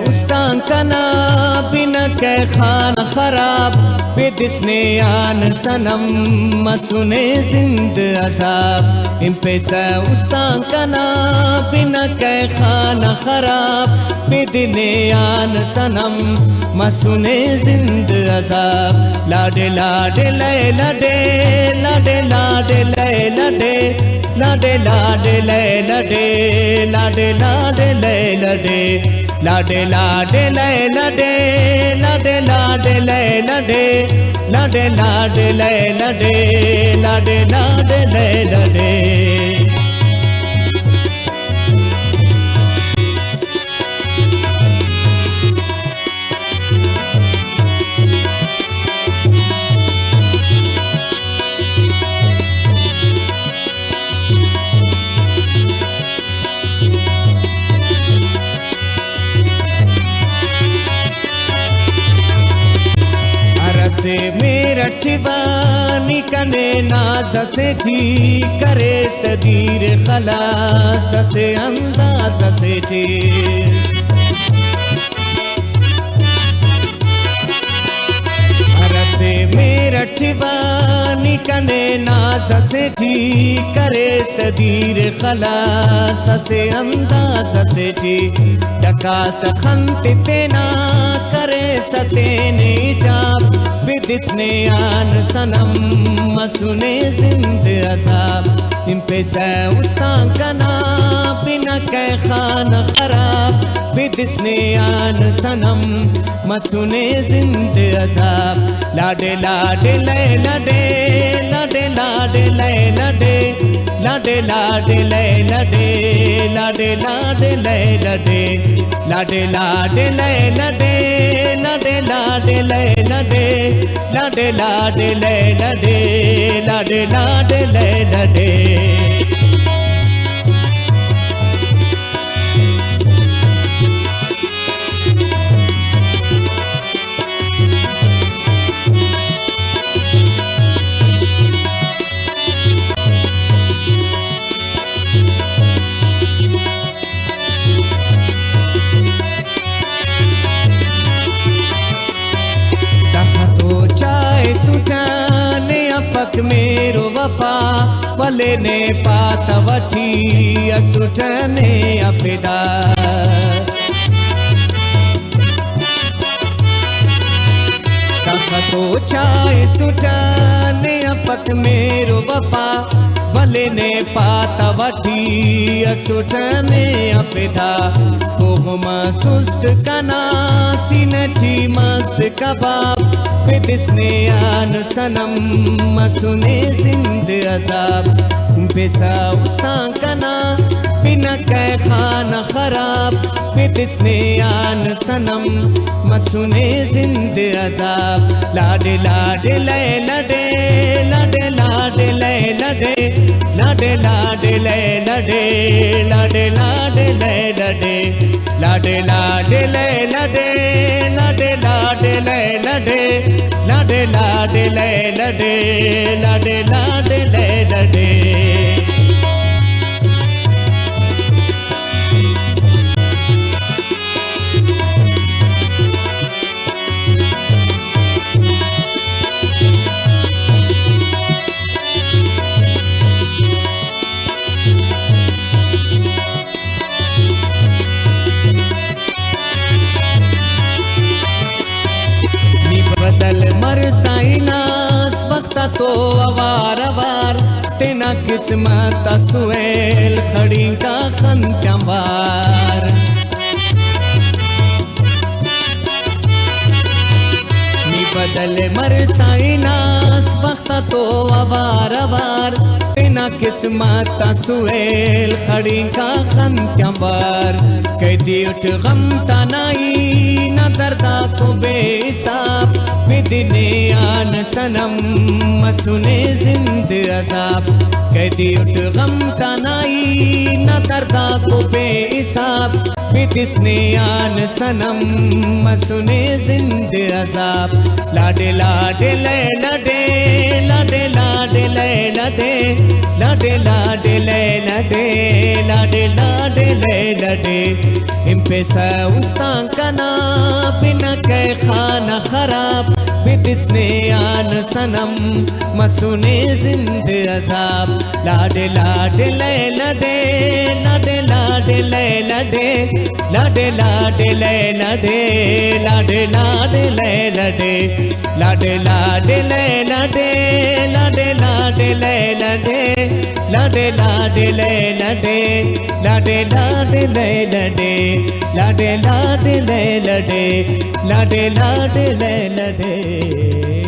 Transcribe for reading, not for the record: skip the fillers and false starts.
उस्तान कना बिना के खाना खराब बेदिसने आन सनम मसुने जिंद अजाब इन पैसा उस्तान कना बिना के खाना खराब बेदिने आन सनम मसुने जिंद अजाब लाडे लाडे ले लडे लाडे लाडे ले लडे लाडे लाडे ले लडे लाडे लाडे ले लडे लाडे लाडे ले लडे लाडे लाडे ले लडे लाडे लाडे ले लडे लाडे लाडे ले लडे से मेरा शिवानी कने नाज से जी करे सदीर खलास से अंदाज से जी से मेरा शिवानी कने नाज से जी करे सदीर खलास से अंदाज से जी टका सखंत तेना करे सतेने जाब बिदिसने आन सनम मसुने जिंद अजाब इन पैसा उस्तान कना बिना के खाना खराब बिदिसने आन सनम मसुने जिंद अजाब लाडे लाडे ले लडे लाडे लाडे ले लडे लाडे लाडे ले लडे लाडे लाडे ले लडे लाडे लाडे ले लडे लाडे लाडे ले लडे लाडे लाडे ले लडे लाडे लाडे ले लडे सुठाने अफक मेरो वफा वले ने पात वठी असुठने अफिदा तो चाय सुठाने अफक मेरो वफा वले ने पात वठी असुठने अफिदा कोहमा सुस्त कना सिनठी मस कबाब बिदिसने आन सनम मसुने जिंद अजाब पैसा उस्तान कना बिना के खाना खराब बिदिसने आन सनम मसुने जिंद अजाब लाडे लाडे ले लडे लाडे लाडे ले लडे लाडे लाडे ले लडे लाडे लाडे ले लडे लाडे लाडे ले लडे लाडे लाडे ले लडे लाडे लाडे ले लडे लाडे लाडे ले लडे बदल मर साइनास वक्त तो अवार अवार तेना किस्मत सुएल खड़ी का खंत्यावार बदल मर साइनास वक्त तो अवार अवार तेना किस्मत सुएल खड़ी का खंत्यावार कह कैदी उठ गम तनाई न दर्दा को बेसाब बिदने आन सनम मसुने जिंद अजाब कैदी उठ गम तनाई न दर्दा को बेसाब बिदिसने आन सनम मसुने जिंद अजाब लाडे लाडे ले लडे लाडे लाडे ले लडे लाडे लाडे ले लडे लाडे लाडे ले लडे इन पे उस्तां कना बिना के खाना खराब बिदिसने आन सनम मसुने जिंद अजाब लाडे लाडे ले लडे लाडे लाडे ले लडे लाडे लाडे ले लडे लाडे लाडे ले लडे लाडे लाडे ले लडे लाडे लाडे ले लडे लाडे लाडे ले लडे लाडे लाडे ले लडे लाडे लाडे ले लडे लाडे लाडे ले लडे